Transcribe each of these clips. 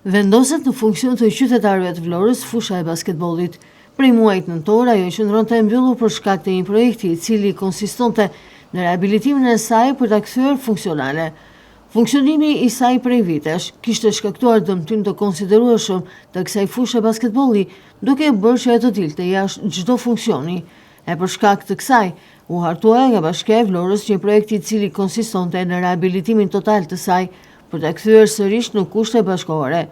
Vendoset në funksion të qytetarëve të Vlorës fusha e basketbollit. Prej muajit nëntor, ajo qëndronte e mbyllur për shkak të një projekti i cili konsistonte në rehabilitimin e saj për ta kthyer funksionale. Funksionimi i saj prej vitesh kishte shkaktuar dëmtim të konsiderueshëm të kësaj fushe basketbolli, duke bërë që ajo të dilte jashtë çdo funksioni. E për shkak të kësaj, u hartua nga Bashkia e Vlorës një projekt i cili konsistonte në rehabilitimin total të saj për ta kthyer sërish në kushte bashkëore.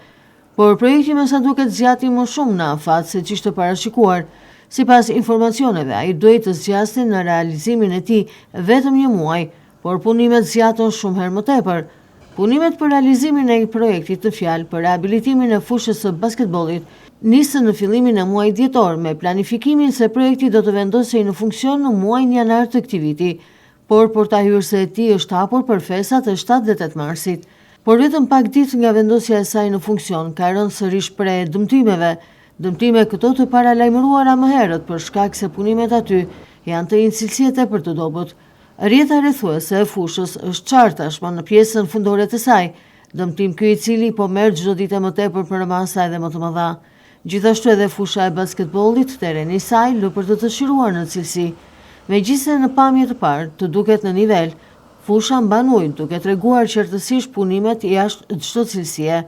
Por projekti me sa duket zgjati më shumë në afat se ç'ishte parashikuar. Sipas informacioneve, ai duhej të zgjaste në realizimin e tij vetëm një muaj, por punimet zgjatën shumë herë më tepër. Punimet për realizimin e projektit të fjalë për rehabilitimin e fushës së basketbollit nisën në fillimin e muajit dhjetor me planifikimin se projekti do të vendosej në funksion në muajin janar të këtij viti, por porta hyrëse e tij është hapur për festat e 7 dhe 8 marsit. Por vetëm pak ditë nga vendosja e saj në funksion, ka rënë sërish pre dëmtimeve. Dëmtime këto të paralajmëruara më herët për shkak se punimet aty janë të një cilësie tepër të dobët. Rrjeta rrethuese e fushës është qartë tashmë në pjesën fundore të saj, dëmtim ky i cili po merr çdo ditë më tepër për masa edhe më të mëdha. Gjithashtu edhe fusha e basketbollit, tereni i saj lë për të dëshiruar në cilësi. Megjithëse në pamje të parë të duket në nivel, fusha mban ujë, duke treguar qartësisht punimet jashtë çdo cilësie.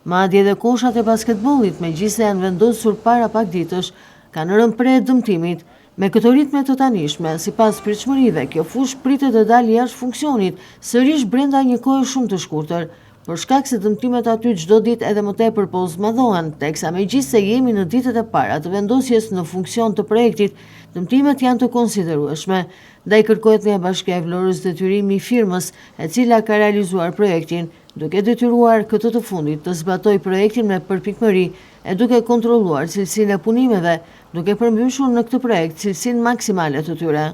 Madje edhe koshat e basketbollit, megjithëse janë vendosur para pak ditësh, kanë rënë pre dëmtimit. Me këto ritme të tanishme, sipas pritshmërive, kjo fushë pritet të dalë jashtë funksionit, sërish brenda një kohe shumë të shkurtër, për shkak se dëmtimet aty çdo ditë edhe më tepër po zmadhohen, teksa megjithëse jemi në ditët e para të vendosjes në funksion të projektit, dëmtimet janë të konsiderueshme. Ndaj kërkohet nga Bashkia e Vlorës detyrimi i firmës e cila ka realizuar projektin, duke detyruar këtë të fundit të zbatoj projektin me përpikmëri e duke kontrolluar cilësinë e punimeve, duke përmbyshur në këtë projekt cilësinë maksimale të tyre.